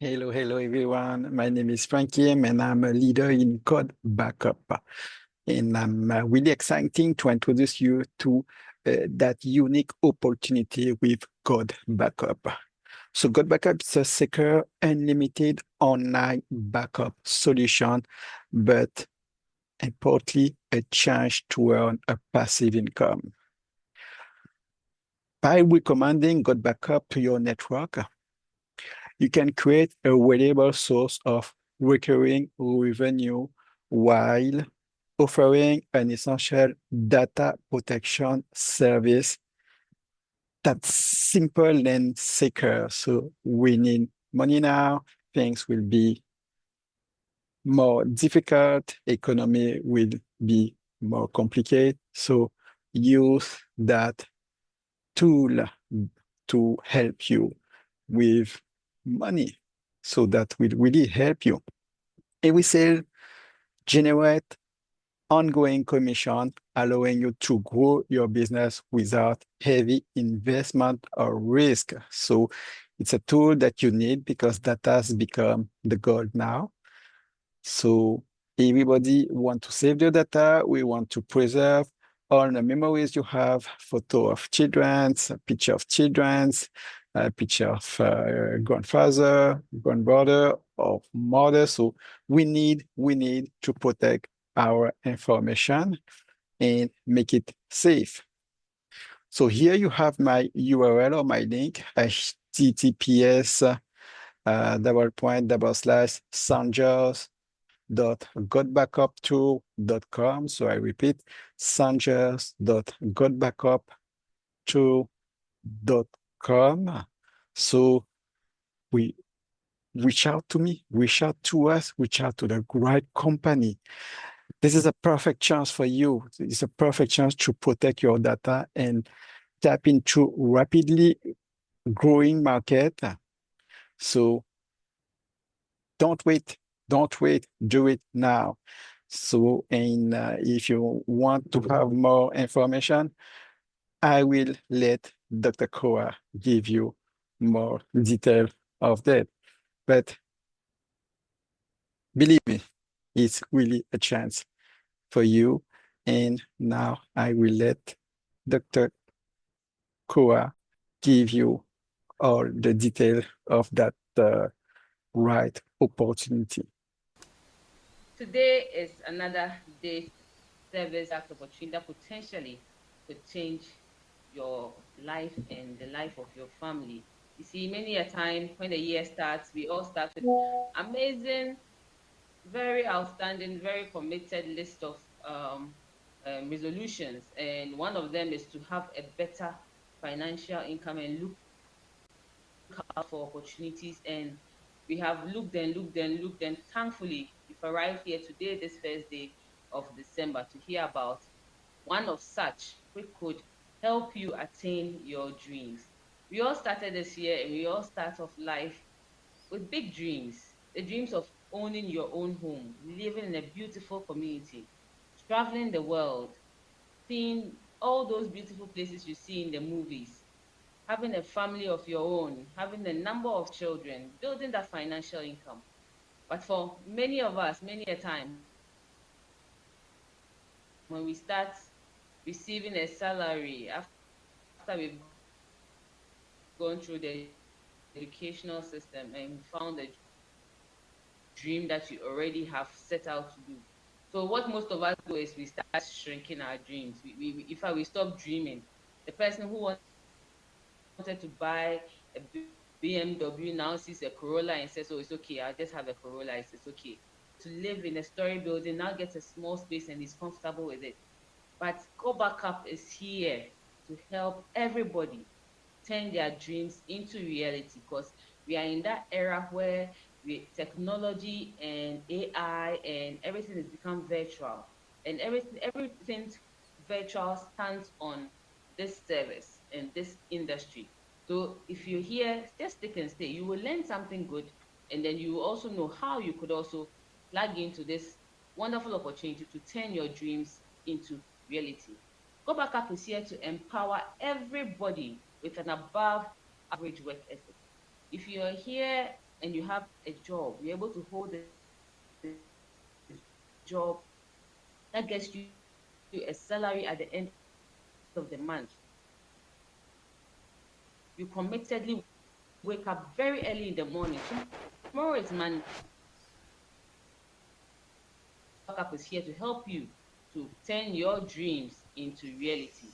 Hello everyone. My name is Frankie and I'm a leader in Code Backup. And I'm really exciting to introduce you to that unique opportunity with Code Backup. So Code Backup is a secure, unlimited online backup solution, but importantly, a chance to earn a passive income. By recommending Code Backup to your network, you can create a reliable source of recurring revenue while offering an essential data protection service that's simple and secure. So we need money now, things will be more difficult, economy will be more complicated. So use that tool to help you with money. So that will really help you. And we sell generate ongoing commission, allowing you to grow your business without heavy investment or risk. So it's a tool that you need because data has become the gold now. So everybody want to save their data. We want to preserve all the memories you have, photo of children's, a picture of children's, a picture of grandfather, grandbrother, or mother. So we need to protect our information and make it safe. So here you have my URL or my link, https double point double slash sanjers.gotbackuptool.com. So I repeat, sanjers.gotbackuptool.com. So we reach out to me, reach out to us, reach out to the right company. This is a perfect chance for you. It's a perfect chance to protect your data and tap into rapidly growing market. So don't wait, don't wait, do it now. So, and if you want to have more information, I will let Dr. Koa give you more detail of that. But believe me, it's really a chance for you. And now I will let Dr. Koa give you all the detail of that right opportunity. Today is another day service act opportunity that potentially could change your life and the life of your family. You see, many a time when the year starts, we all start with amazing, very outstanding, very committed list of resolutions, and one of them is to have a better financial income and look out for opportunities. And we have looked and looked and looked, and thankfully, we've arrived here today, this first day of December, to hear about one of such which could help you attain your dreams. We all started this year and we all start off life with big dreams, the dreams of owning your own home, living in a beautiful community, traveling the world, seeing all those beautiful places you see in the movies, having a family of your own, having a number of children, building that financial income. But for many of us, many a time, when we start receiving a salary after we've gone through the educational system and found a dream that you already have set out to do. So what most of us do is we start shrinking our dreams. We stop dreaming. The person who wanted to buy a BMW now sees a Corolla and says, "Oh, it's okay. I'll just have a Corolla. It's okay." To live in a story building now gets a small space and is comfortable with it. But Go Backup is here to help everybody turn their dreams into reality, because we are in that era where technology and AI and everything has become virtual, and everything virtual stands on this service and this industry. So if you're here, just stick and stay. You will learn something good, and then you will also know how you could also plug into this wonderful opportunity to turn your dreams into reality. Go Backup is here to empower everybody with an above average work ethic. If you're here and you have a job, you're able to hold a job that gets you a salary at the end of the month. You committedly wake up very early in the morning. Tomorrow is Monday. GOTBACKUP is here to help you to turn your dreams into reality.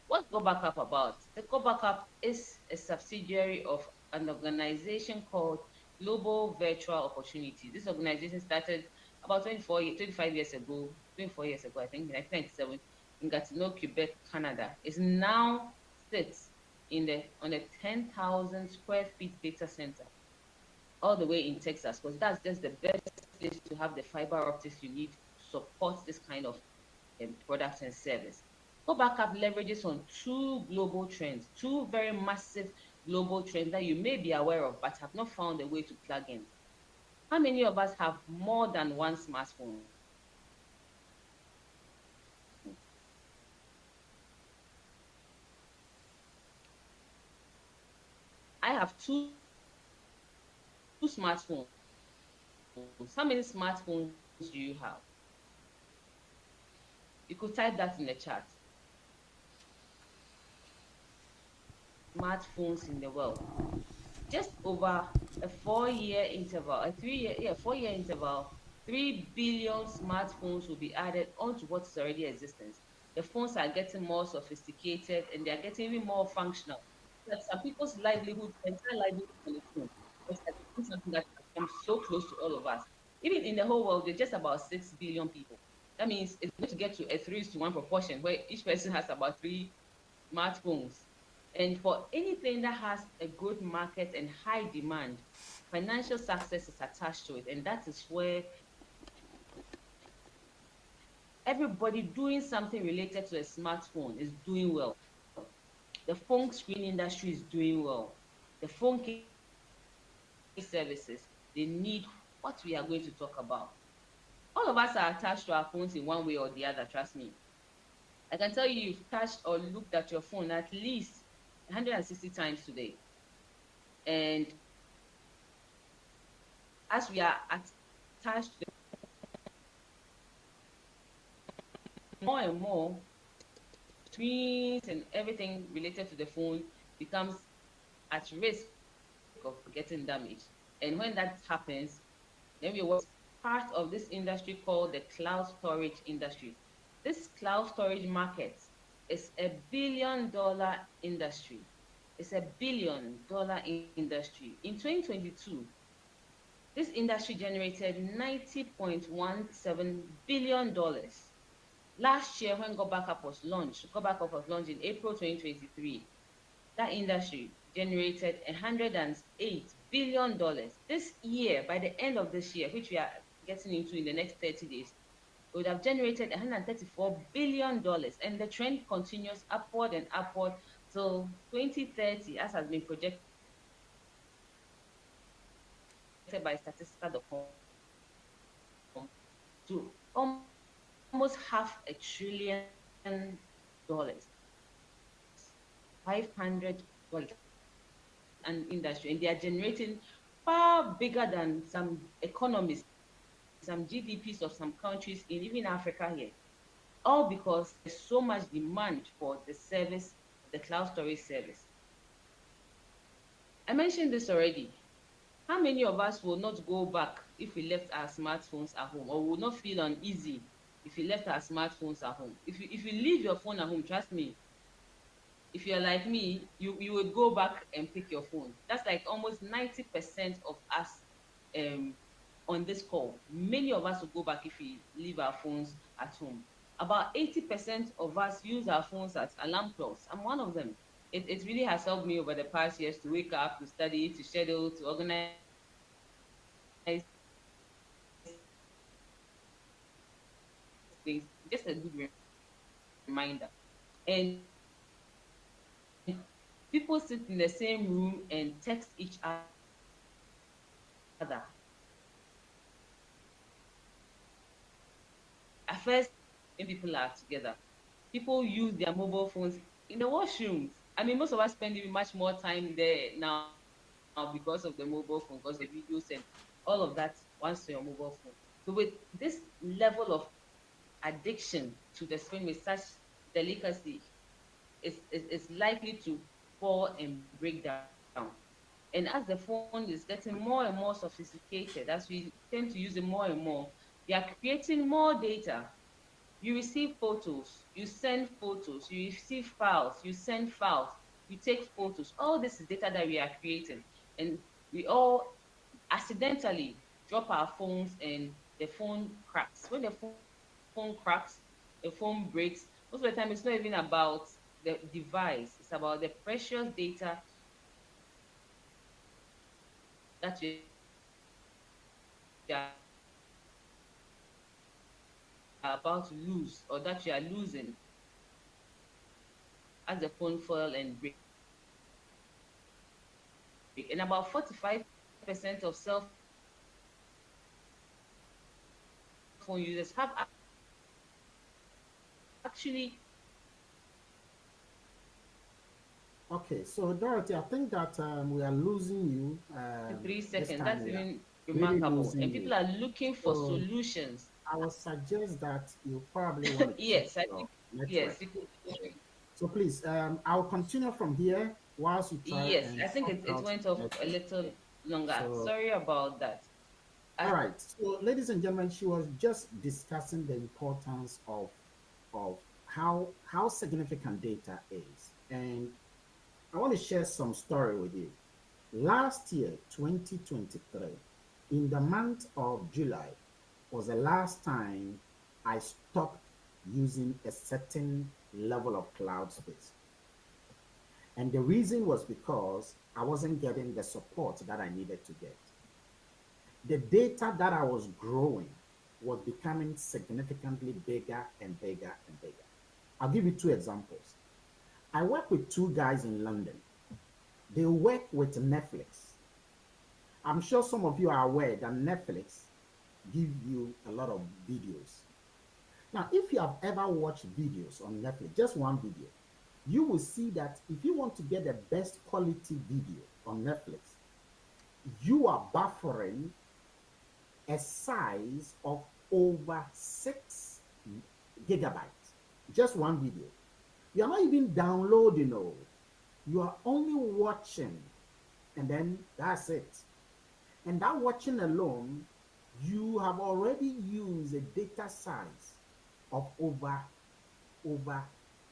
What's GOTBACKUP about? The GOTBACKUP is a subsidiary of an organization called Global Virtual Opportunity. This organization started about 25 years ago, 24 years ago, I think, in 1997, in Gatineau, Quebec, Canada. It now sits on a 10,000 square feet data center all the way in Texas, because that's just the best place to have the fiber optics you need to support this kind of products and service. GOTBACKUP leverages on two global trends, two very massive global trends that you may be aware of but have not found a way to plug in. How many of us have more than one smartphone? I have two smartphones. How many smartphones do you have? You could type that in the chat. Smartphones in the world. Just over a 4-year interval, a 3-year, yeah, 4-year interval, 3 billion smartphones will be added onto what is already existence. The phones are getting more sophisticated and they are getting even more functional. That some people's livelihood, entire livelihood on the phone. It's like something that has come so close to all of us. Even in the whole world, there's just about 6 billion people. That means it's going to get to a 3:1 proportion where each person has about 3 smartphones. And for anything that has a good market and high demand, financial success is attached to it. And that is where everybody doing something related to a smartphone is doing well. The phone screen industry is doing well. The phone case services, they need what we are going to talk about. All of us are attached to our phones in one way or the other, trust me. I can tell you you've touched or looked at your phone at least 160 times today. And as we are attached to more and more, screens and everything related to the phone becomes at risk of getting damaged. And when that happens, then we were part of this industry called the cloud storage industry. This cloud storage market is $1 billion industry. It's $1 billion industry. In 2022, this industry generated $90.17 billion. Last year, when GOTBACKUP was launched in April 2023, that industry generated $108 billion. This year, by the end of this year, which we are getting into in the next 30 days, it would have generated $134 billion. And the trend continues upward and upward till 2030, as has been projected by statistical.com, to almost $500 billion. $500 an industry, and they are generating far bigger than some economies, some GDPs of some countries in even Africa here. All because there's so much demand for the service, the cloud storage service. I mentioned this already. How many of us will not go back if we left our smartphones at home, or will not feel uneasy if you left our smartphones at home? If you leave your phone at home, trust me, if you're like me, you would go back and pick your phone. That's like almost 90% of us on this call. Many of us will go back if we leave our phones at home. About 80% of us use our phones as alarm clocks. I'm one of them. It really has helped me over the past years to wake up, to study, to schedule, to organize things. Just a good reminder. And people sit in the same room and text each other. At first, when people are together, people use their mobile phones in the washrooms. I mean, most of us spend even much more time there nowadays because of the mobile phone, because the videos and all of that once to your mobile phone. So with this level of addiction to the screen with such delicacy, it's likely to fall and break down. And as the phone is getting more and more sophisticated, as we tend to use it more and more, we are creating more data. You receive photos, you send photos, you receive files, you send files, you take photos. All this is data that we are creating. And we all accidentally drop our phones and the phone cracks. When the phone cracks, the phone breaks, most of the time it's not even about the device, it's about the precious data that you are about to lose or that you are losing as the phone fall and break. And about 45% of cell phone users have actually Okay, so Dorothy, I think that we are losing you 3 seconds. this That's time. We are even really remarkable. And losing people you. are looking for So solutions. I would suggest that you probably want to check Yes, I your think network. yes, you could. So please, I'll continue from here whilst you try Yes, and I think sort it out went the off a network. little longer. So, Sorry about that. all I, right. So, ladies and gentlemen, she was just discussing the importance of how significant data is, and I want to share some story with you. Last year, 2023, in the month of July, was the last time I stopped using a certain level of cloud space. And the reason was because I wasn't getting the support that I needed to get. The data that I was growing was becoming significantly bigger and bigger and bigger. I'll give you two examples. I work with two guys in London. They work with Netflix. I'm sure some of you are aware that Netflix give you a lot of videos. Now, if you have ever watched videos on Netflix, just one video, you will see that if you want to get the best quality video on Netflix, you are buffering a size of over 6 gigabytes. Just one video. You are not even downloading, no. You are only watching, and then that's it. And that watching alone, you have already used a data size of over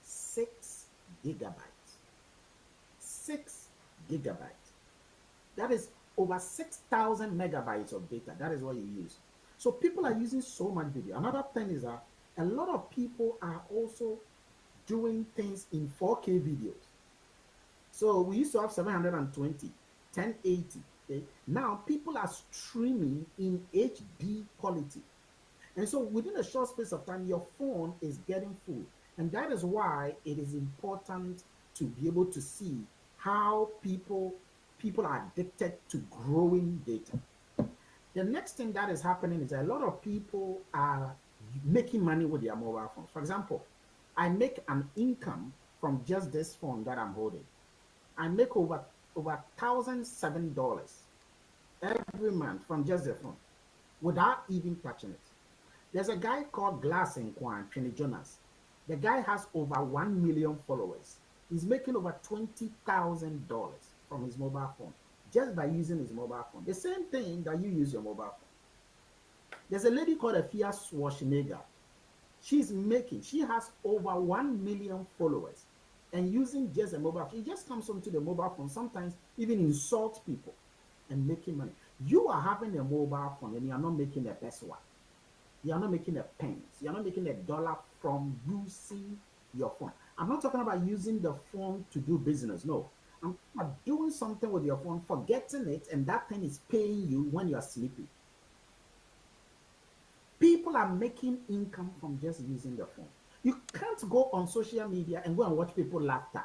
6 gigabytes. 6 gigabytes. That is over 6,000 megabytes of data. That is what you use. So people are using so much video. Another thing is that a lot of people are also doing things in 4K videos. So we used to have 720, 1080. Okay? Now people are streaming in HD quality. And so within a short space of time, your phone is getting full. And that is why it is important to be able to see how people are addicted to growing data. The next thing that is happening is a lot of people are making money with their mobile phones. For example, I make an income from just this phone that I'm holding. I make over $1,007 every month from just the phone without even touching it. There's a guy called Glass in Kwan, Trini Jonas. The guy has over 1 million followers. He's making over $20,000 from his mobile phone just by using his mobile phone. The same thing that you use your mobile phone. There's a lady called Afia Schwarzenegger. She has over 1 million followers and using just a mobile phone. She just comes onto the mobile phone, sometimes even insult people and making money. You are having a mobile phone and you are not making a pesewa. You are not making a pence. You are not making a dollar from using your phone. I'm not talking about using the phone to do business. No. I'm talking about doing something with your phone, forgetting it, and that thing is paying you when you are sleeping. People are making income from just using the phone. You can't go on social media and go and watch people laughter.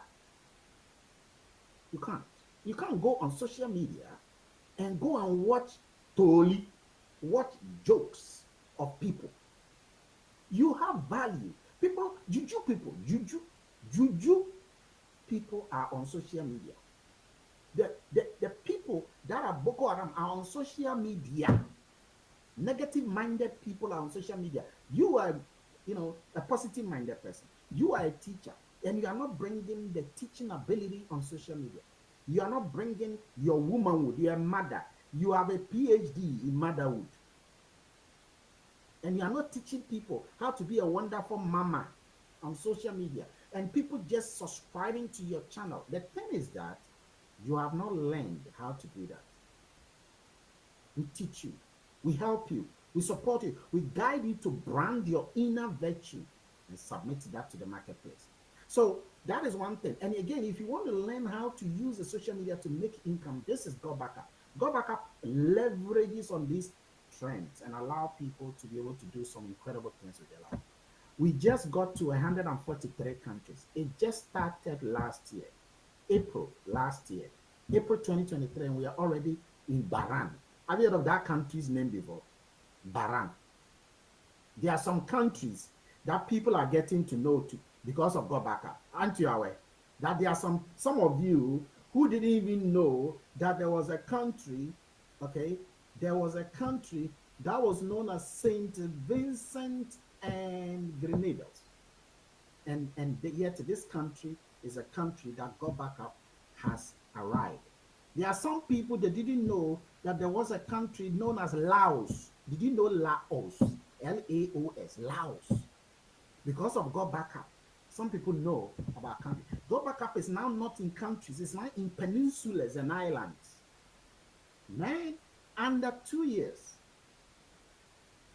You can't. You can't go on social media and go and watch Toli, watch jokes of people. You have value. Juju people are on social media. The people, that are Boko Haram are on social media. Negative minded people are on social media. You are, a positive minded person. You are a teacher, and you are not bringing the teaching ability on social media. You are not bringing your womanhood. You are a mother. You have a PhD in motherhood, and you are not teaching people how to be a wonderful mama on social media, and people just subscribing to your channel. The thing is that you have not learned how to do that. We teach you, we help you, we support you, we guide you to brand your inner virtue and submit that to the marketplace. So that is one thing. And again, if you want to learn how to use the social media to make income, this is GOTBACKUP. GOTBACKUP leverages on these trends and allow people to be able to do some incredible things with their life. We just got to 143 countries. It just started last year, April last year, April 2023, and we are already in Bahrain. Have you heard of that country's name before? Bahrain. There are some countries that people are getting to know because of GOTBACKUP. Aren't you aware that there are some of you who didn't even know that there was a country, okay? There was a country that was known as Saint Vincent and Grenadines. And yet this country is a country that GOTBACKUP has arrived. There are some people that didn't know that there was a country known as Laos. Did you know Laos? Laos, Laos. Because of GOTBACKUP, some people know about country. GOTBACKUP is now not in countries, it's now in peninsulas and islands. Man, under 2 years.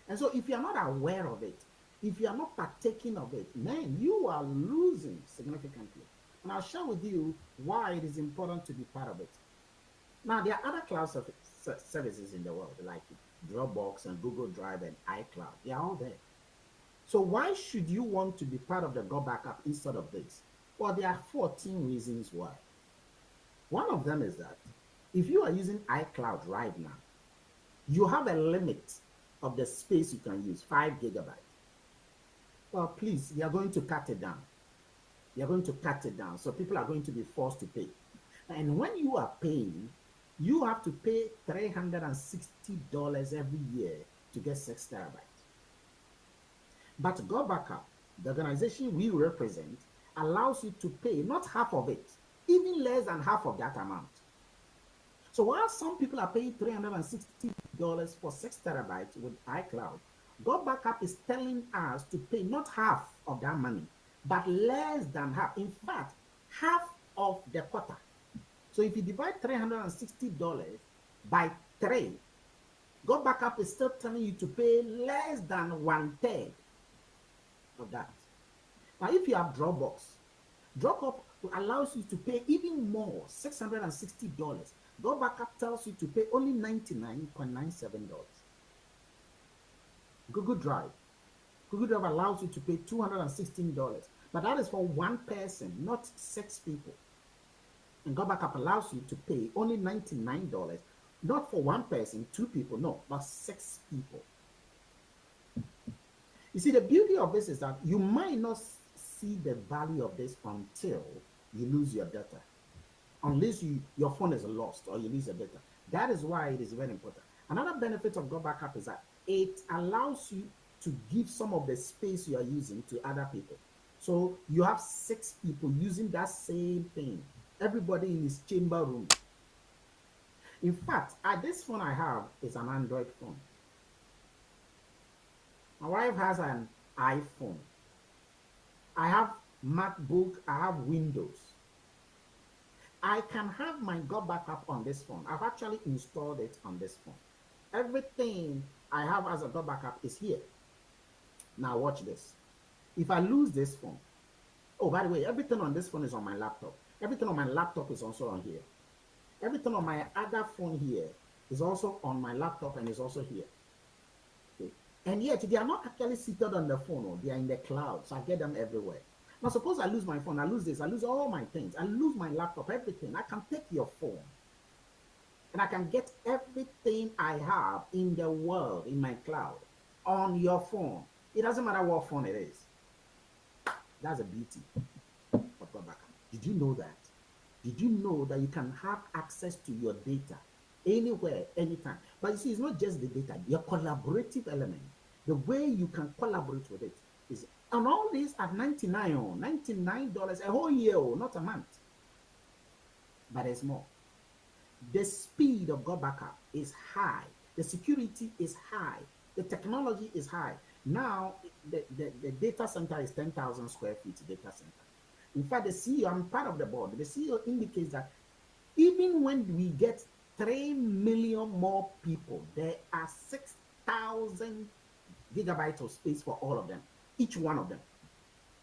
And so if you're not aware of it, if you are not partaking of it, man, you are losing significantly. And I'll share with you why it is important to be part of it. Now, there are other cloud services in the world, like Dropbox and Google Drive and iCloud. They are all there. So why should you want to be part of the GOTBACKUP instead of this? Well, there are 14 reasons why. One of them is that if you are using iCloud right now, you have a limit of the space you can use, 5 gigabytes. Well, please, you are going to cut it down. You are going to cut it down. So people are going to be forced to pay. And when you are paying, you have to pay $360 every year to get 6 terabytes. But GOTBACKUP, the organization we represent, allows you to pay not half of it, even less than half of that amount. So while some people are paying $360 for 6 terabytes with iCloud, GOTBACKUP is telling us to pay not half of that money, but less than half. In fact, half of the quota. So if you divide $360 by 3, GOTBACKUP is still telling you to pay less than 1/3 of that. Now, if you have Dropbox allows you to pay even more, $660. GOTBACKUP tells you to pay only $99.97. Google Drive allows you to pay $216, but that is for one person, not 6 people. And GOTBACKUP allows you to pay only $99, not for one person, 2 people, no, but 6 people. You see, the beauty of this is that you might not see the value of this until you lose your data. Unless your phone is lost or you lose your data. That is why it is very important. Another benefit of GOTBACKUP is that it allows you to give some of the space you are using to other people. So you have 6 people using that same thing. Everybody in his chamber room. In fact, this phone I have is an Android phone. My wife has an iPhone. I have MacBook, I have Windows. I can have my GOTBACKUP on this phone. I've actually installed it on this phone. Everything I have as a GOTBACKUP is here. Now watch this. If I lose this phone, oh, by the way, everything on this phone is on my laptop. Everything on my laptop is also on here. Everything on my other phone here is also on my laptop and is also here. Okay. And yet they are not actually seated on the phone, or they are in the cloud, so I get them everywhere. Now suppose I lose my phone, I lose this, I lose all my things, I lose my laptop, everything. I can take your phone and I can get everything I have in the world, in my cloud, on your phone. It doesn't matter what phone it is. That's the beauty of GOTBACKUP. Did you know that? Did you know that you can have access to your data anywhere, anytime. But you see, it's not just the data, your collaborative element, the way you can collaborate with it is, and all this at $99 a whole year, not a month. But there's more. The speed of Go Backup is high. The security is high. The technology is high. Now, the data center is 10,000 square feet data center. In fact, the CEO, I'm part of the board, the CEO indicates that even when we get 3 million more people, there are 6,000 gigabytes of space for all of them. Each one of them.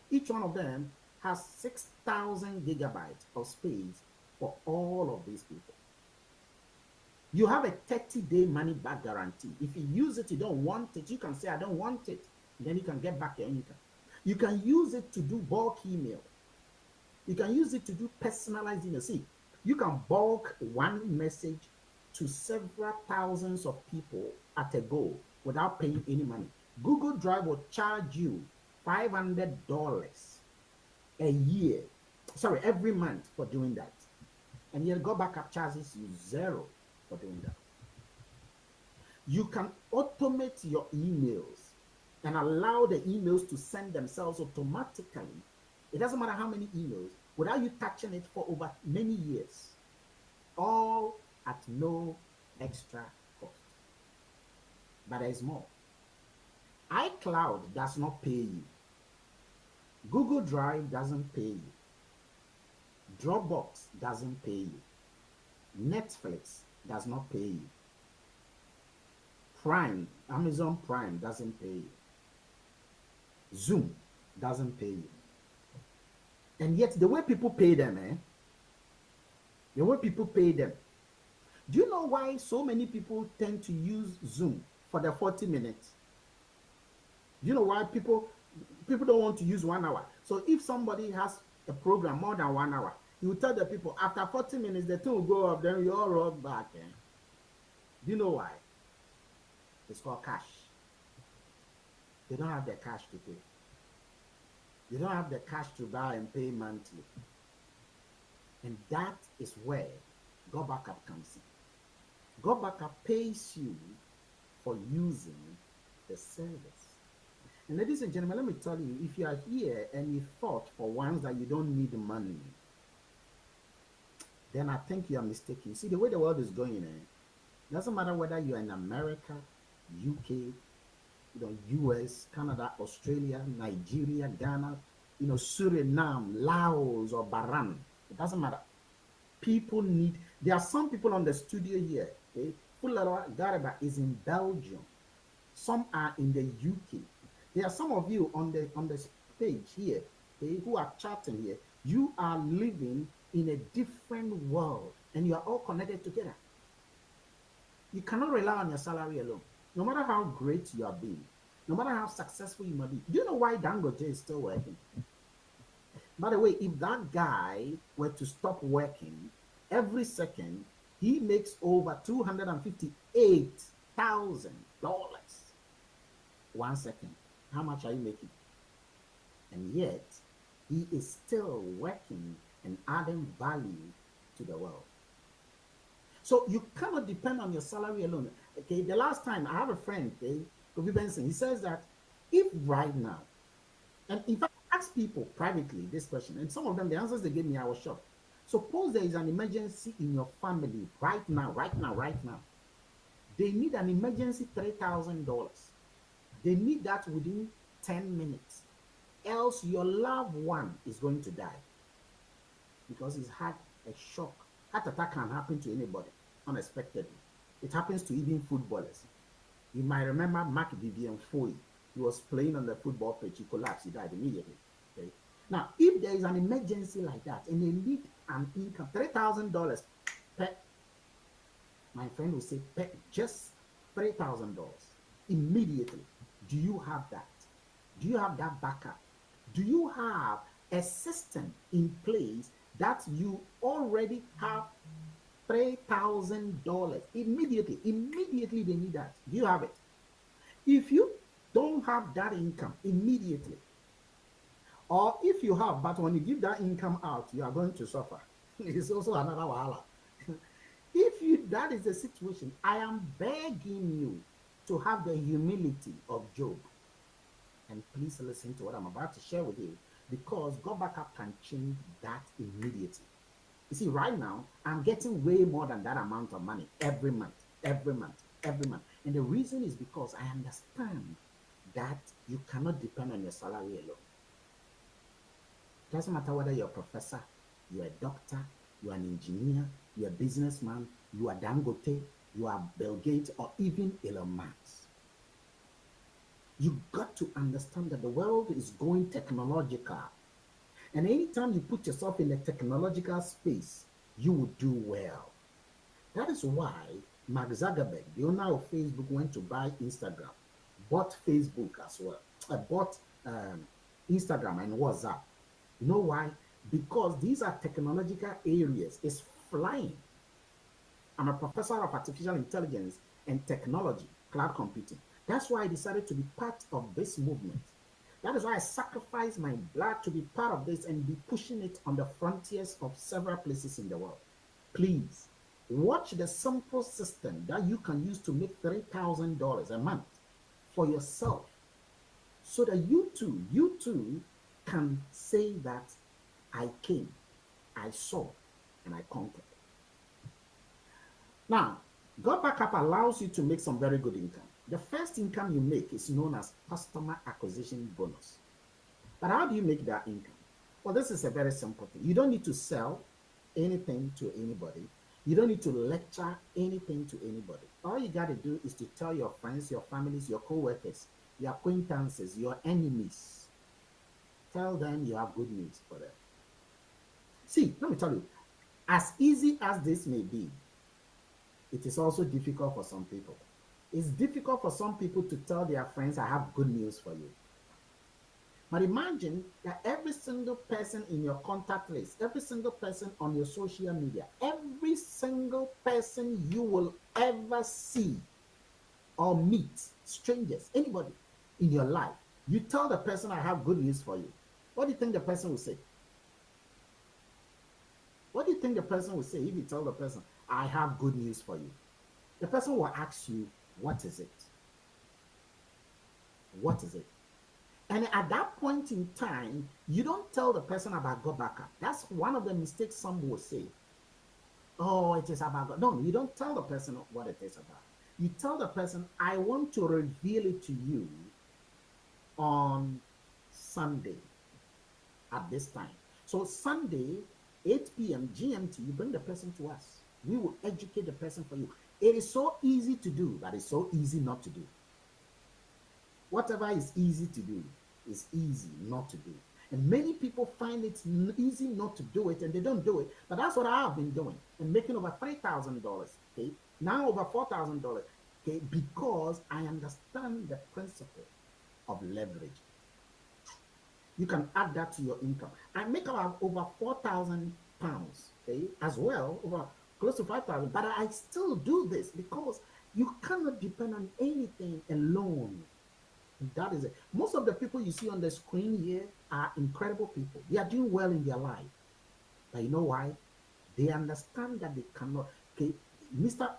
Each one of them has 6,000 gigabytes of space for all of these people. You have a 30-day money back guarantee. If you use it, you don't want it, you can say, I don't want it. Then you can get back your income. You can use it to do bulk email. You can use it to do personalized email. See, you can bulk one message to several thousands of people at a go without paying any money. Google Drive will charge you $500 a year, every month for doing that. And yet Go Backup charges you zero for doing that. You can automate your emails and allow the emails to send themselves automatically. It doesn't matter how many emails, without you touching it for over many years, all at no extra cost. But there's more. iCloud does not pay you. Google Drive doesn't pay you. Dropbox doesn't pay you. Netflix does not pay you. Prime, Amazon Prime doesn't pay you. Zoom doesn't pay you. And yet the way people pay them, the way people pay them. Do you know why so many people tend to use Zoom for the 40 minutes? Do you know why people don't want to use 1 hour? So if somebody has a program more than 1 hour, you will tell the people after 40 minutes the thing will go up, then you all roll back. Do you know why? It's called cash. They don't have the cash to pay. They don't have the cash to buy and pay monthly. And that is where Go Backup comes in. Go Backup pays you for using the service. And ladies and gentlemen, let me tell you, if you are here and you thought for once that you don't need money, then I think you are mistaken. See, the way the world is going, it doesn't matter whether you're in America, UK, US, Canada, Australia, Nigeria, Ghana, Suriname, Laos, or Bahrain. It doesn't matter. People need, there are some people on the studio here. Okay? Fulara Gareba is in Belgium. Some are in the UK. There are some of you on the page here, okay, who are chatting here. You are living in a different world and you are all connected together. You cannot rely on your salary alone. No matter how great you are being, no matter how successful you might be. Do you know why Dangote is still working? By the way, if that guy were to stop working every second, he makes over $258,000. 1 second. How much are you making? And yet, he is still working and adding value to the world. So you cannot depend on your salary alone. Okay, the last time I have a friend, okay, Kofi Benson, he says that if right now, and in fact, I asked people privately this question, and some of them, the answers they gave me, I was shocked. Suppose there is an emergency in your family right now. They need an emergency $3,000. They need that within 10 minutes. Else your loved one is going to die because he's had a shock. Heart attack can happen to anybody unexpectedly. It happens to even footballers. You might remember Mark Vivian Foy. He was playing on the football pitch. He collapsed. He died immediately. Okay. Now, if there is an emergency like that and they need an income, $3,000 per, my friend will say, just $3,000 immediately. Do you have that? Do you have that backup? Do you have a system in place that you already have $3,000 immediately? Immediately they need that. Do you have it? If you don't have that income immediately, or if you have, but when you give that income out, you are going to suffer. It's also another wahala. If you that is the situation, I am begging you to have the humility of Job. And please listen to what I'm about to share with you, because God backup can change that immediately. You see, right now, I'm getting way more than that amount of money every month, every month, every month. And the reason is because I understand that you cannot depend on your salary alone. It doesn't matter whether you're a professor, you're a doctor, you're an engineer, you're a businessman, you are Dangote, you are Bill Gates, or even Elon Musk. You got to understand that the world is going technological. And anytime you put yourself in a technological space, you will do well. That is why Mark Zuckerberg, the owner of Facebook, went to buy Instagram, bought Facebook as well, bought um, Instagram and WhatsApp. You know why? Because these are technological areas. It's flying. I'm a professor of artificial intelligence and technology, cloud computing. That's why I decided to be part of this movement. That is why I sacrificed my blood to be part of this and be pushing it on the frontiers of several places in the world. Please watch the simple system that you can use to make $3,000 a month for yourself, so that you too can say that I came, I saw, and I conquered. Now, God Backup allows you to make some very good income. The first income you make is known as customer acquisition bonus. But how do you make that income? Well, this is a very simple thing. You don't need to sell anything to anybody. You don't need to lecture anything to anybody. All you got to do is to tell your friends, your families, your co-workers, your acquaintances, your enemies. Tell them you have good news for them. See, let me tell you, as easy as this may be, it is also difficult for some people. It's difficult for some people to tell their friends, I have good news for you. But imagine that every single person in your contact list, every single person on your social media, every single person you will ever see or meet, strangers, anybody in your life, you tell the person, I have good news for you. What do you think the person will say? What do you think the person will say if you tell the person, I have good news for you? The person will ask you, what is it? What is it? And at that point in time, you don't tell the person about God backup. That's one of the mistakes some will say. Oh, it is about God. No, you don't tell the person what it is about. You tell the person, I want to reveal it to you on Sunday at this time. So Sunday, 8 p.m. GMT, you bring the person to us. We will educate the person for you. It is so easy to do, but it's so easy not to do. Whatever is easy to do is easy not to do. And many people find it easy not to do it, and they don't do it. But that's what I have been doing, and making over $3,000. Okay, now over $4,000. Okay, because I understand the principle of leverage. You can add that to your income. I make about over 4,000 pounds. Okay, as well, over close to 5,000. But I still do this because you cannot depend on anything alone. That is it. Most of the people you see on the screen here are incredible people. They are doing well in their life. But you know why? They understand that they cannot. Okay, Mr.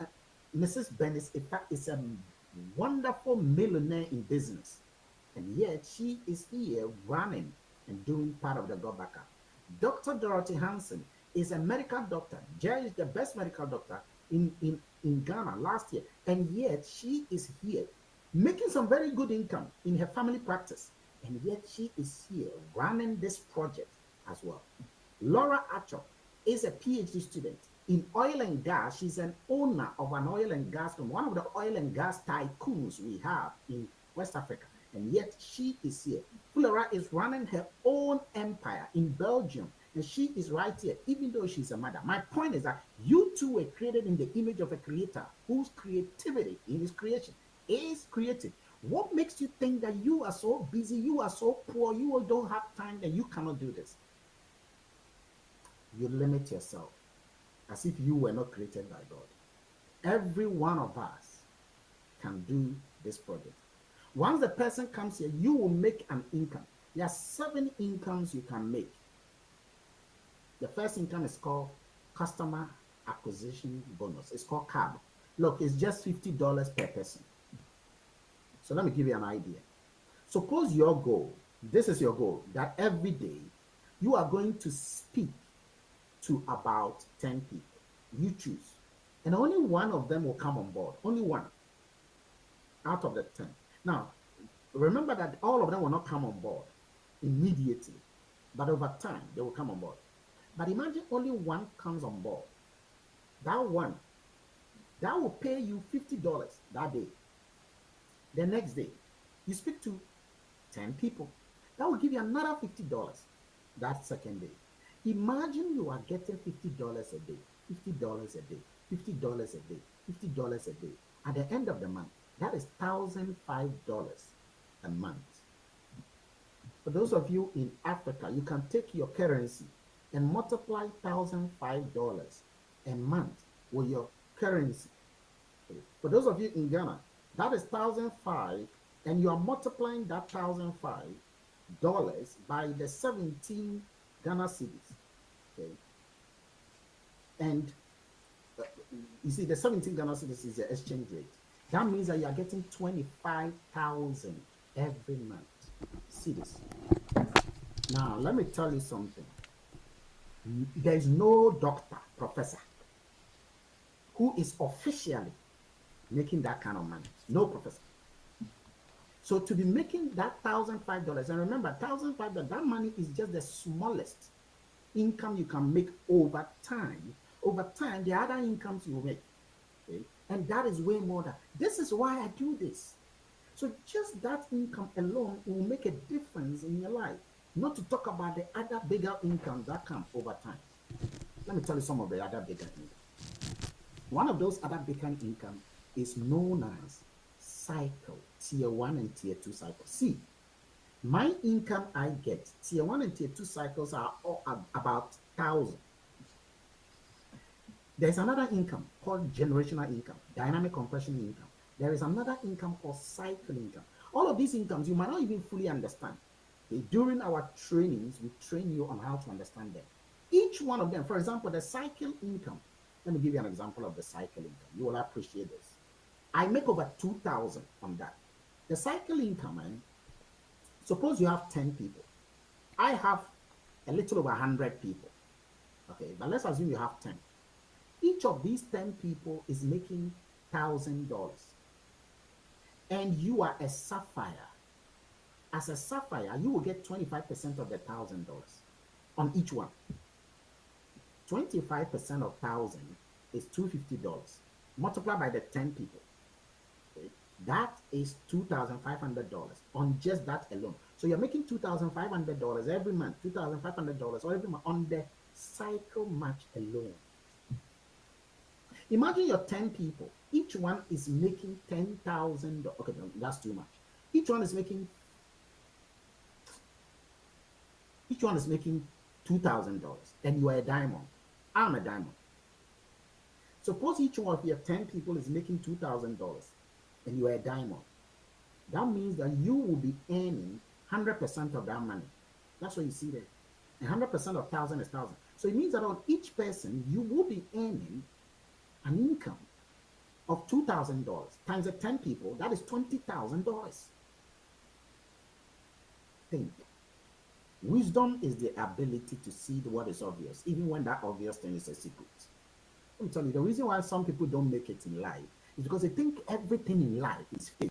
Mrs. Bennis, in fact, is a wonderful millionaire in business. And yet she is here running and doing part of the God backup. Dr. Dorothy Hansen is a medical doctor. Jerry is the best medical doctor in Ghana last year. And yet she is here making some very good income in her family practice. And yet she is here running this project as well. Laura Achok is a PhD student in oil and gas. She's an owner of an oil and gas company, one of the oil and gas tycoons we have in West Africa. And yet she is here. Flora is running her own empire in Belgium. And she is right here, even though she's a mother. My point is that you two were created in the image of a creator whose creativity in his creation is creative. What makes you think that you are so busy, you are so poor, you don't have time, that you cannot do this? You limit yourself as if you were not created by God. Every one of us can do this project. Once the person comes here, you will make an income. There are 7 incomes you can make. The first income is called customer acquisition bonus. It's called CAB. Look, it's just $50 per person. So let me give you an idea. Suppose your goal, this is your goal, that every day you are going to speak to about 10 people. You choose. And only one of them will come on board. Only one out of the 10. Now, remember that all of them will not come on board immediately, but over time they will come on board. But imagine only one comes on board. That one, that will pay you $50 that day. The next day, you speak to 10 people. That will give you another $50 that second day. Imagine you are getting $50 a day, $50 a day, $50 a day, $50 a day. At the end of the month, that is $1,005 a month. For those of you in Africa, you can take your currency and multiply $1,005 a month with your currency. For those of you in Ghana, that is 1,005, and you are multiplying that $1,005 by the 17 Ghana cedis. Okay, and you see, the 17 Ghana cedis is the exchange rate. That means that you are getting 25,000 every month cedis. Now, let me tell you something. There is no doctor, professor, who is officially making that kind of money. No professor. So to be making that $1,005, and remember, $1,005, that money is just the smallest income you can make over time. Over time, the other incomes you make, okay? And that is way more than. This is why I do this. So just that income alone will make a difference in your life. Not to talk about the other bigger incomes that come over time. Let me tell you some of the other bigger income. One of those other bigger income is known as cycle, tier 1 and tier 2 cycles. See, my income I get, tier 1 and tier 2 cycles are all about 1,000. There's another income called generational income, dynamic compression income. There is another income called cycle income. All of these incomes you might not even fully understand. Okay? During our trainings, we train you on how to understand them. Each one of them, for example, the cycle income. Let me give you an example of the cycle income. You will appreciate this. I make over 2,000 on that. The cycle income, suppose you have 10 people. I have a little over 100 people. Okay, but let's assume you have 10. Each of these 10 people is making $1,000. And you are a sapphire. As a sapphire, you will get 25% of the $1,000 on each one. 25% of 1,000 is $250. Multiplied by the 10 people. Okay? That is $2,500 on just that alone. So you're making $2,500 every month, $2,500 every month on the cycle match alone. Imagine your 10 people. Each one is making $10,000. Okay, no, that's too much. Each one is making $2,000, and you are a diamond. I'm a diamond. Suppose each one of your 10 people is making $2,000, and you are a diamond. That means that you will be earning 100% of that money. That's what you see there. And 100% of 1,000 is 1,000. So it means that on each person, you will be earning an income of $2,000 times the 10 people. That is $20,000. Think. Wisdom is the ability to see what is obvious, even when that obvious thing is a secret. Let me tell you, the reason why some people don't make it in life is because they think everything in life is fake.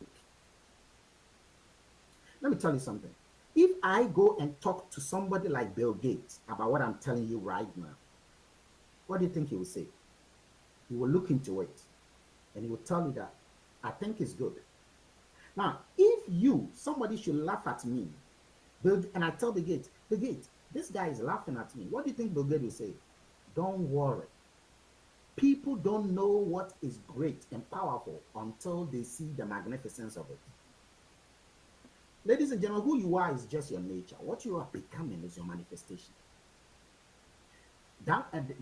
Let me tell you something. If I go and talk to somebody like Bill Gates about what I'm telling you right now, what do you think he will say? He will look into it and he will tell you that I think it's good. Now, if somebody should laugh at me, and I tell Bill Gates, this guy is laughing at me, what do you think Bill Gates will say? Don't worry. People don't know what is great and powerful until they see the magnificence of it. Ladies and gentlemen, who you are is just your nature. What you are becoming is your manifestation.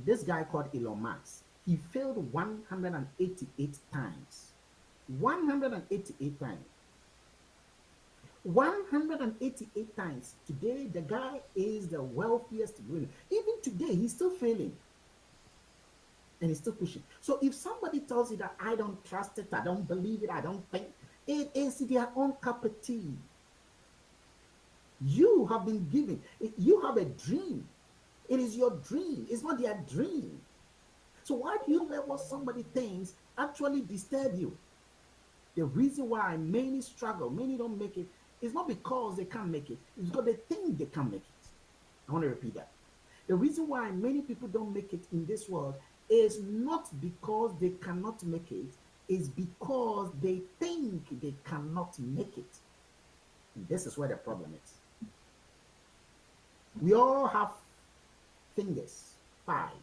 This guy called Elon Musk, he failed 188 times. 188 times. 188 times. Today, the guy is the wealthiest billionaire. Even today, he's still failing. and it's still pushing. So if somebody tells you that I don't trust it, I don't believe it, I don't think, it is their own cup of tea. You have been given, you have a dream. It is your dream, it's not their dream. So why do you let what somebody thinks actually disturb you? The reason why many struggle, many don't make it, is not because they can't make it, it's because they think they can't make it. I want to repeat that. The reason why many people don't make it in this world is not because they cannot make it, is because they think they cannot make it. And this is where the problem is. We all have fingers, five.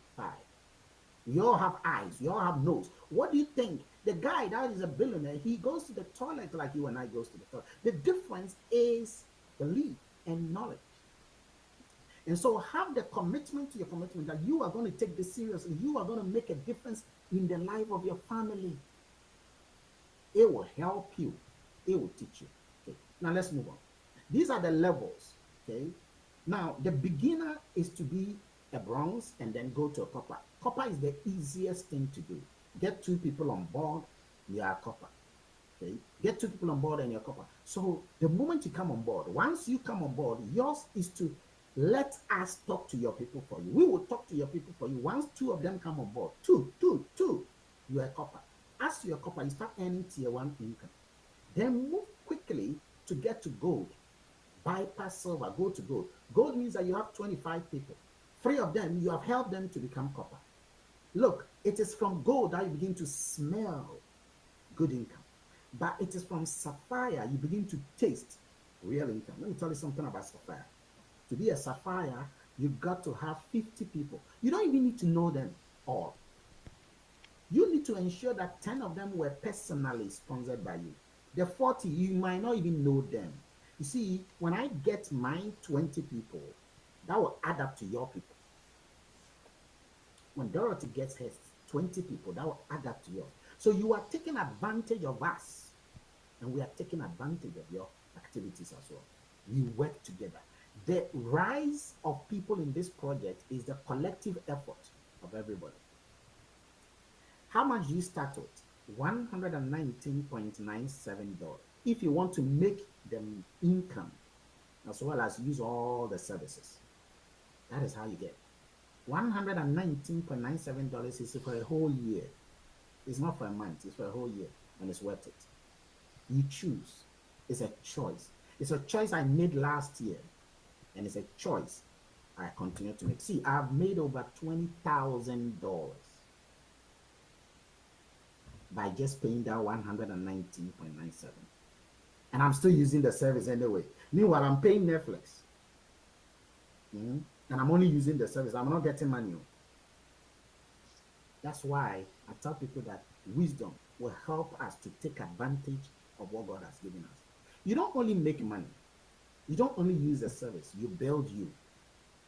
We all have eyes, we all have nose. What do you think? The guy that is a billionaire, he goes to the toilet like you and I goes to the toilet. The difference is belief and knowledge. And so have the commitment to your commitment that you are going to take this seriously. You are going to make a difference in the life of your family. It will help you. It will teach you. Okay. Now let's move on. These are the levels. Okay. Now the beginner is to be a bronze and then go to a copper. Copper is the easiest thing to do. Get two people on board, you are a copper. Okay. Get two people on board and you're a copper. So the moment you come on board, once you come on board, yours is to let us talk to your people for you. We will talk to your people for you. Once two of them come on board, two, you are a copper. As you're a copper, you start earning tier one income. Then move quickly to get to gold. Bypass silver, go to gold. Gold means that you have 25 people. 3 of them, you have helped them to become copper. Look, it is from gold that you begin to smell good income. But it is from sapphire you begin to taste real income. Let me tell you something about sapphire. To be a sapphire, you've got to have 50 people. You don't even need to know them all. You need to ensure that 10 of them were personally sponsored by you. The 40, you might not even know them. You see, when I get mine 20 people, that will add up to your people. When Dorothy gets hers 20 people, that will add up to yours. So you are taking advantage of us, and we are taking advantage of your activities as well. We work together. The rise of people in this project is the collective effort of everybody. How much do you start with? $119.97. If you want to make the income as well as use all the services, that is how you get. $119.97 is for a whole year. It's not for a month, it's for a whole year, and it's worth it. You choose. It's a choice. It's a choice I made last year, and it's a choice I continue to make. See, I've made over $20,000 by just paying that $119.97. And I'm still using the service anyway. Meanwhile, I'm paying Netflix. And I'm only using the service. I'm not getting money. That's why I tell people that wisdom will help us to take advantage of what God has given us. You don't only make money. You don't only use the service. You build you.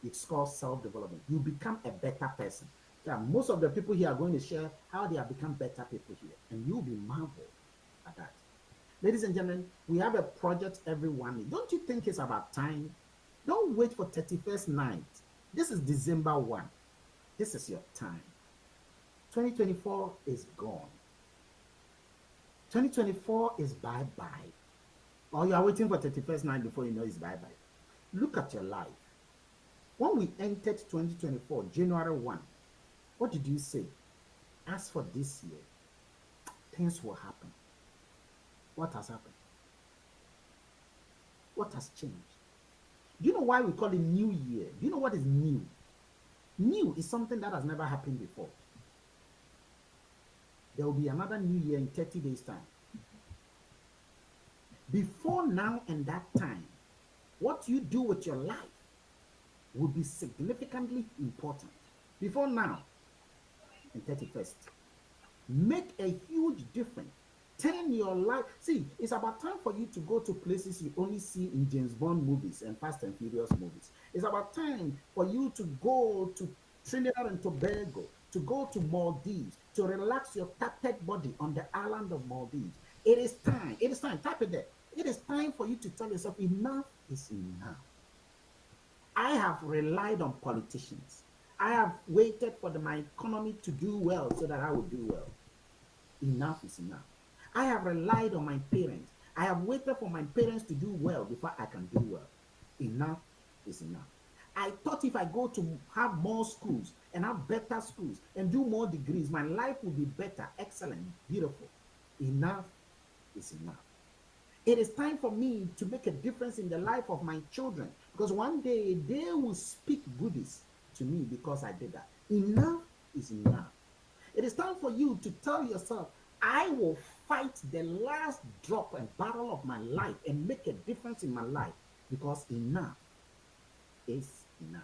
It's called self-development. You become a better person. Yeah, most of the people here are going to share how they have become better people here. And you'll be marveled at that. Ladies and gentlemen, we have a project every 1 week. Don't you think it's about time? Don't wait for 31st night. This is December 1. This is your time. 2024 is gone. 2024 is bye-bye. Or you are waiting for 31st night before you know it's bye-bye. Look at your life. When we entered 2024, January 1, what did you say? As for this year, things will happen. What has happened? What has changed? Do you know why we call it New Year? Do you know what is new? New is something that has never happened before. There will be another New Year in 30 days' time. Before now and that time, what you do with your life will be significantly important. Before now and 31st, make a huge difference. Turn your life. See, it's about time for you to go to places you only see in James Bond movies and Fast and Furious movies. It's about time for you to go to Trinidad and Tobago, to go to Maldives, to relax your tattered body on the island of Maldives. It is time. It is time. Type it there. It is time for you to tell yourself, enough is enough. I have relied on politicians. I have waited for my economy to do well so that I would do well. Enough is enough. I have relied on my parents. I have waited for my parents to do well before I can do well. Enough is enough. I thought if I go to have more schools and have better schools and do more degrees, my life will be better, excellent, beautiful. Enough is enough. It is time for me to make a difference in the life of my children because one day they will speak goodies to me because I did that. Enough is enough. It is time for you to tell yourself, I will fight the last drop and battle of my life and make a difference in my life because enough is enough.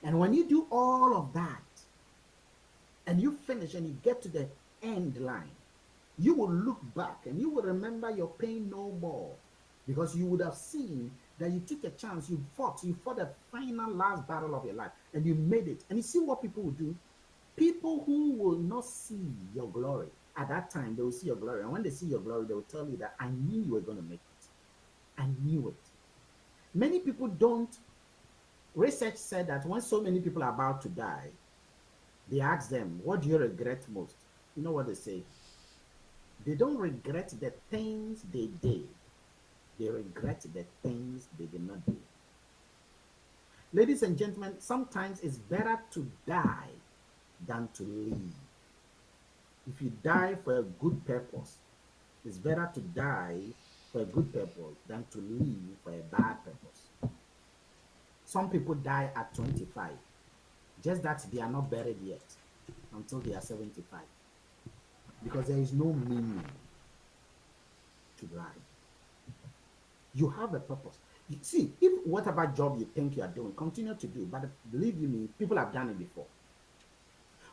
And when you do all of that and you finish and you get to the end line, you will look back and you will remember your pain no more because you would have seen that you took a chance, you fought the final last battle of your life and you made it. And you see what people will do? People who will not see your glory at that time, they will see your glory. And when they see your glory, they will tell you that I knew you were going to make it. I knew it. Many people don't. Research said that when so many people are about to die, they ask them, what do you regret most? You know what they say? They don't regret the things they did, they regret the things they did not do. Ladies and gentlemen, sometimes it's better to die than to live. If you die for a good purpose, it's better to die for a good purpose than to live for a bad purpose. Some people die at 25, just that they are not buried yet until they are 75 because there is no meaning to life. You have a purpose. You see, if whatever job you think you are doing, continue to do, but believe you me, people have done it before.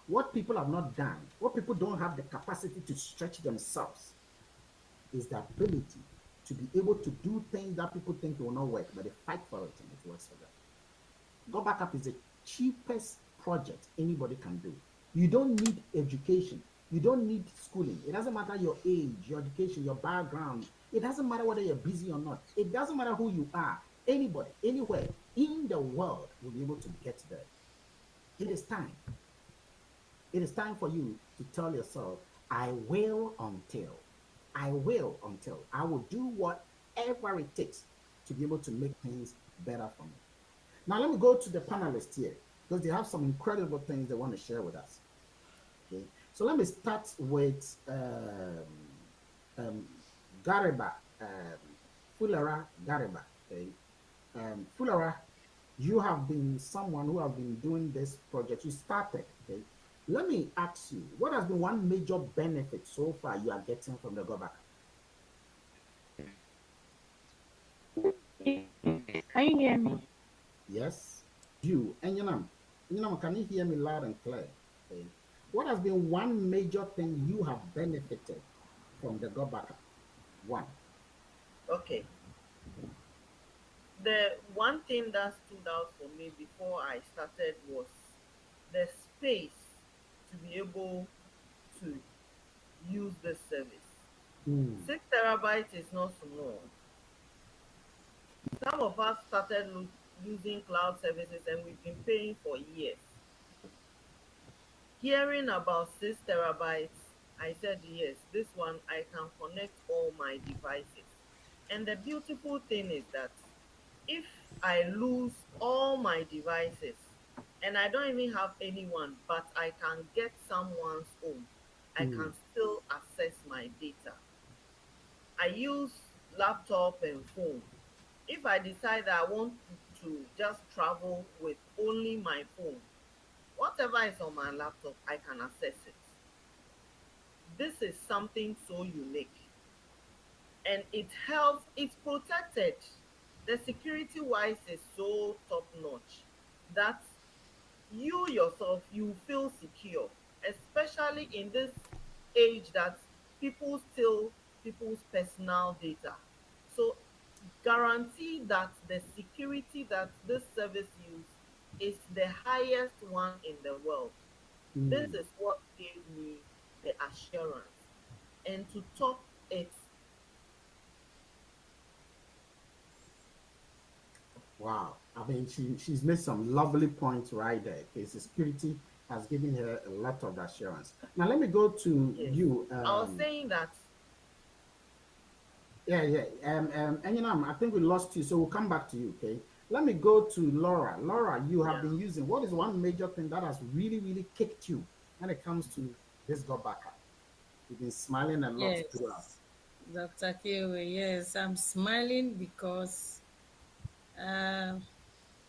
What people have not done, what people don't have the capacity to stretch themselves, is the ability to be able to do things that people think will not work, but they fight for it and it works for them. Go Backup is the cheapest project anybody can do. You don't need education. You don't need schooling. It doesn't matter your age, your education, your background. It doesn't matter whether you're busy or not. It doesn't matter who you are. Anybody, anywhere in the world will be able to get there. It is time. It is time for you to tell yourself, I will until. I will until. I will do whatever it takes to be able to make things better for me. Now, let me go to the panelists here because they have some incredible things they want to share with us. Okay, so let me start with um, Gariba, Fulara Gariba. Okay, Fulara, you have been someone who have been doing this project. You started. Okay, let me ask you, what has been one major benefit so far you are getting from the Go Backup? Can you hear me? Yes, you and can you hear me loud and clear? Okay. What has been one major thing you have benefited from the Go Backup? One. Okay. The one thing that stood out for me before I started was the space to be able to use this service. Mm, 6 terabytes is not small. Some of us started using cloud services and we've been paying for years. Hearing about 6 terabytes, I said, yes, this one I can connect all my devices. And the beautiful thing is that if I lose all my devices and I don't even have anyone, but I can get someone's own, I mm, can still access my data. I use laptop and phone. If I decide that I want to just travel with only my phone, whatever is on my laptop, I can access it. This is something so unique and it helps, it's protected. The security wise is so top notch that you yourself you feel secure, especially in this age that people steal people's personal data. So guarantee that the security that this service use is the highest one in the world. This mm. is what gave me the assurance. And to top it, Wow. I've mean, she's made some lovely points right there. Okay, security has given her a lot of assurance. Now let me go to Yes. you. I was saying that. Yeah, yeah. And I think we lost you, so we'll come back to you. Okay. Let me go to Laura. Laura, you have Yeah. been using, what is one major thing that has really, really kicked you when it comes to this go backup? You've been smiling a lot throughout. Yes, Dr. Kewe, yes, I'm smiling because uh,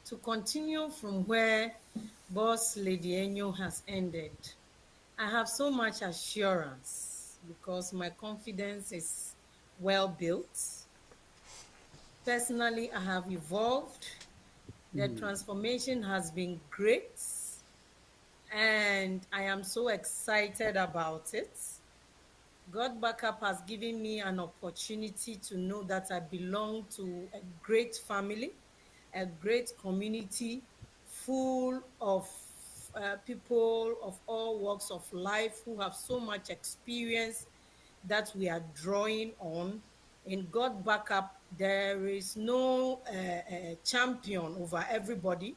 to continue from where Boss Lady Enyo has ended, I have so much assurance because my confidence is well built. Personally, I have evolved. The Mm, transformation has been great, and I am so excited about it. God Backup has given me an opportunity to know that I belong to a great family, a great community full of people of all walks of life who have so much experience that we are drawing on. In God Backup, there is no champion over everybody.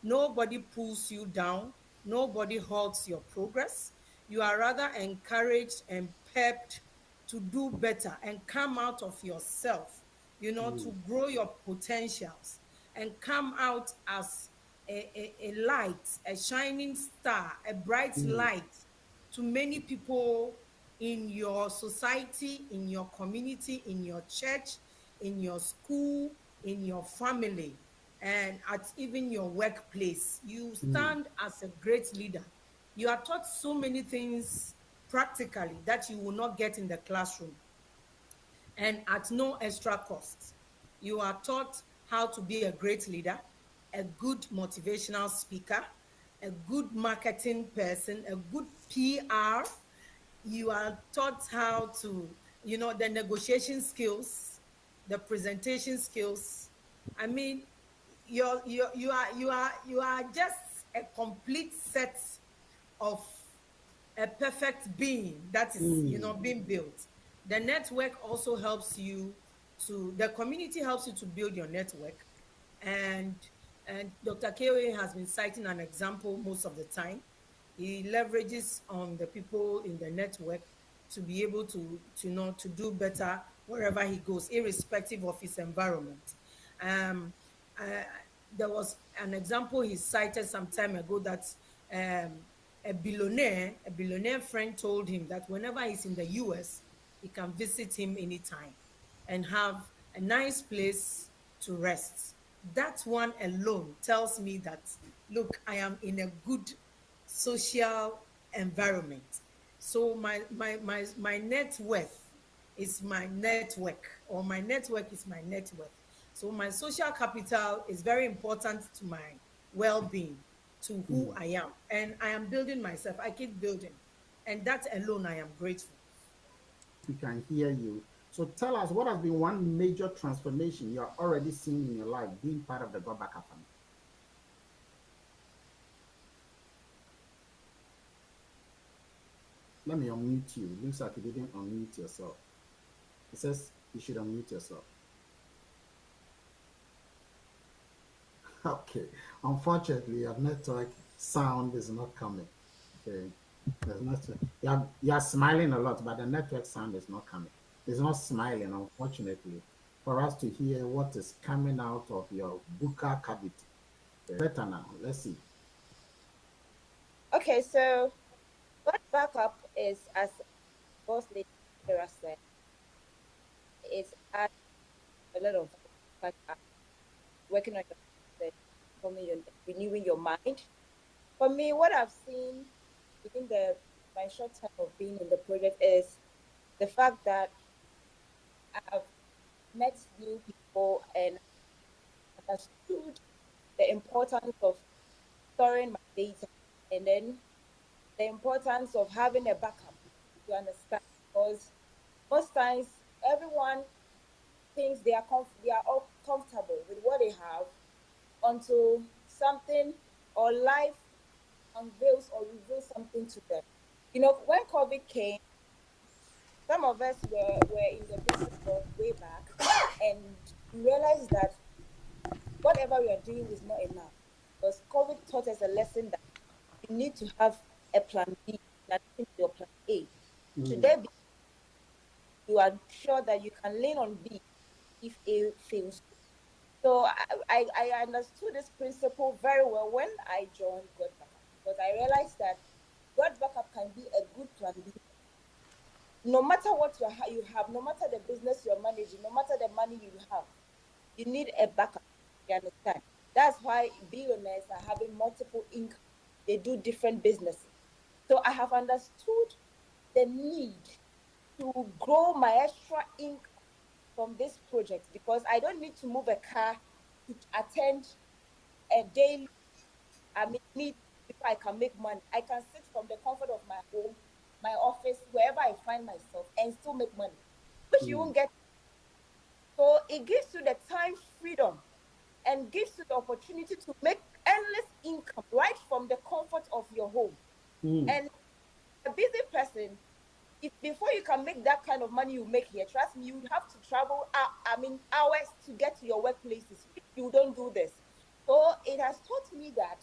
Nobody pulls you down. Nobody halts your progress. You are rather encouraged and pepped to do better and come out of yourself, mm, to grow your potentials and come out as a light, a shining star, a bright mm, light to many people in your society, in your community, in your church, in your school, in your family, and at even your workplace. You mm, stand as a great leader. You are taught so many things practically that you will not get in the classroom and at no extra cost. You are taught how to be a great leader, a good motivational speaker, a good marketing person, a good PR. You are taught how to, the negotiation skills, the presentation skills. I mean, you are just a complete set of a perfect being that is mm, being built. The network also helps you to the community helps you to build your network. And and Dr. Kewe has been citing an example most of the time. He leverages on the people in the network to be able to do better wherever he goes, irrespective of his environment. um uh, there was an example he cited some time ago that um, a billionaire friend told him that whenever he's in the US, he can visit him anytime and have a nice place to rest. That one alone tells me that, look, I am in a good social environment. So my net worth is my network, or my network is my net worth. So my social capital is very important to my well-being, to who mm. I am. And I am building myself. I keep building. And that alone, I am grateful. We can hear you. So tell us, what has been one major transformation you are already seeing in your life being part of the go backup family? Let me unmute you. Looks like you didn't unmute yourself. It says you should unmute yourself. Okay. Unfortunately, your network sound is not coming. Okay. There's not. You're smiling a lot, but the network sound is not coming. It's not smiling, unfortunately, for us to hear what is coming out of your buccal cavity. Better now. Let's see. Okay, so what backup is, as boss lady Sarah said, is add a lot of like, working on your forming your renewing your mind. For me, what I've seen within the my short time of being in the project is the fact that I've met new people and understood the importance of storing my data, and then the importance of having a backup. You understand? Because most times everyone thinks they are all comfortable with what they have until something or life unveils or reveals something to them. When COVID came, some of us were in the business world way back, and we realized that whatever we are doing is not enough. Because COVID taught us a lesson that you need to have a plan B in addition to your plan A. Should there be, you are sure that you can lean on B if A fails. So I understood this principle very well when I joined God Backup, because I realized that God Backup can be a good plan B. No matter what you have, no matter the business you're managing, no matter the money you have, you need a backup. You understand? That's why billionaires are having multiple income. They do different businesses. So I have understood the need to grow my extra income from this project, because I don't need to move a car to attend a daily meet before I can make money. I can sit from the comfort of my home, my office, wherever I find myself, and still make money, which you won't get. So it gives you the time freedom and gives you the opportunity to make endless income right from the comfort of your home. And a busy person, if before you can make that kind of money you make here, trust me, you would have to travel hours to get to your workplaces. You don't do this. So it has taught me that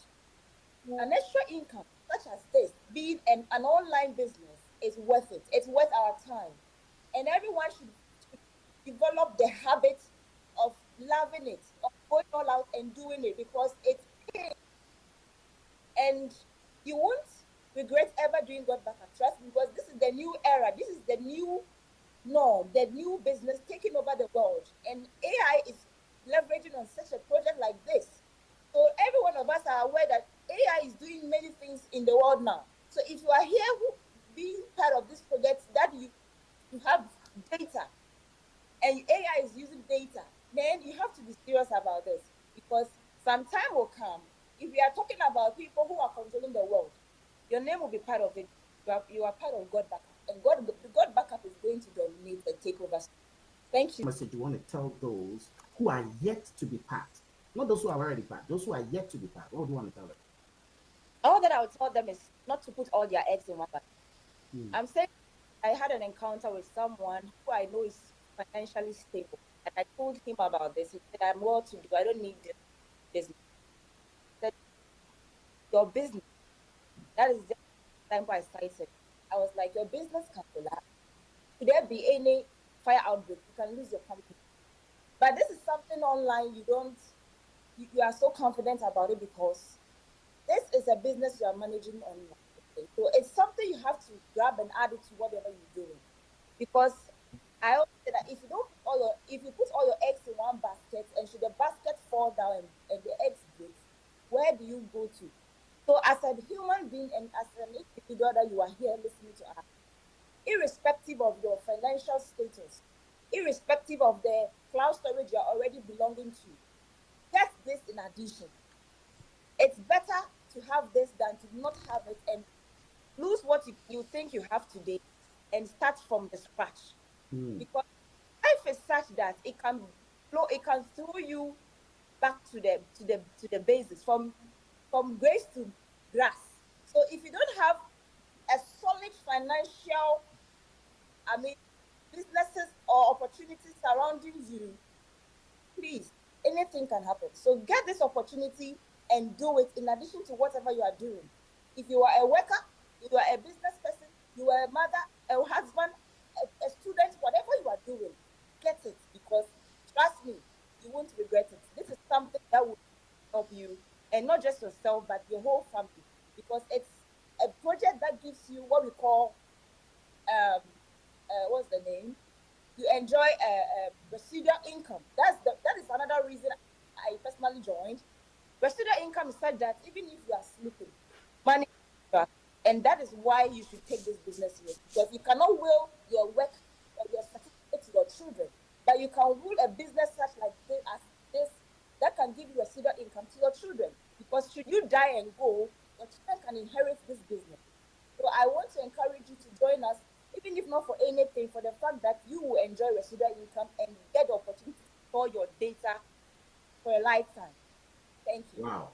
an extra income such as this, being an online business, is worth it. It's worth our time. And everyone should develop the habit of loving it, of going all out and doing it, because it's paid. And you won't regret ever doing God Backup. Trust me, because this is the new era. This is the new norm, the new business taking over the world. And AI is leveraging on such a project like this. So every one of us are aware that AI is doing many things in the world now. So if you are here being part of this project, that you have data, and AI is using data, then you have to be serious about this, because some time will come. If we are talking about people who are controlling the world, your name will be part of it. You are part of God Backup, and God Backup is going to dominate and take over. Thank you. Message you want to tell those who are yet to be part, not those who are already part, those who are yet to be part. What do you want to tell them? All that I would tell them is not to put all their eggs in one basket. I'm saying I had an encounter with someone who I know is financially stable, and I told him about this. He said, "I'm well to do. I don't need this business." I said, "Your business, that is just the time I cited." I was like, "Your business can collapse. Should there be any fire outbreak, you can lose your company. But this is something online you are so confident about it, because this is a business you are managing online. Okay? So it's something you have to grab and add it to whatever you're doing. Because I always say that if you put all your eggs in one basket, and should the basket fall down and the eggs break, where do you go to?" So as a human being and as an individual that you are here listening to us, irrespective of your financial status, irrespective of the cloud storage you're already belonging to, get this in addition. It's better to have this than to not have it and lose what you think you have today and start from the scratch. Because life is such that it can throw you back to the basics, from grace to grass. So if you don't have a solid financial, businesses or opportunities surrounding you, please, anything can happen. So get this opportunity and do it in addition to whatever you are doing. If you are a worker, you are a business person, you are a mother, a husband, a student, whatever you are doing, get it, because trust me, you won't regret it. This is something that will help you, and not just yourself, but your whole family, because it's a project that gives you what we call what's the name? You enjoy residual income. That is another reason I personally joined. Residual income is such that even if you are sleeping, money comes back. And that is why you should take this business serious, because you cannot will your work or your certificate to your children, but you can rule a business such like this that can give you residual income to your children. Because should you die and go, your children can inherit this business. So I want to encourage you to join us, even if not for anything, for the fact that you will enjoy residual income and get the opportunity to store your data for a lifetime. Thank you. Wow.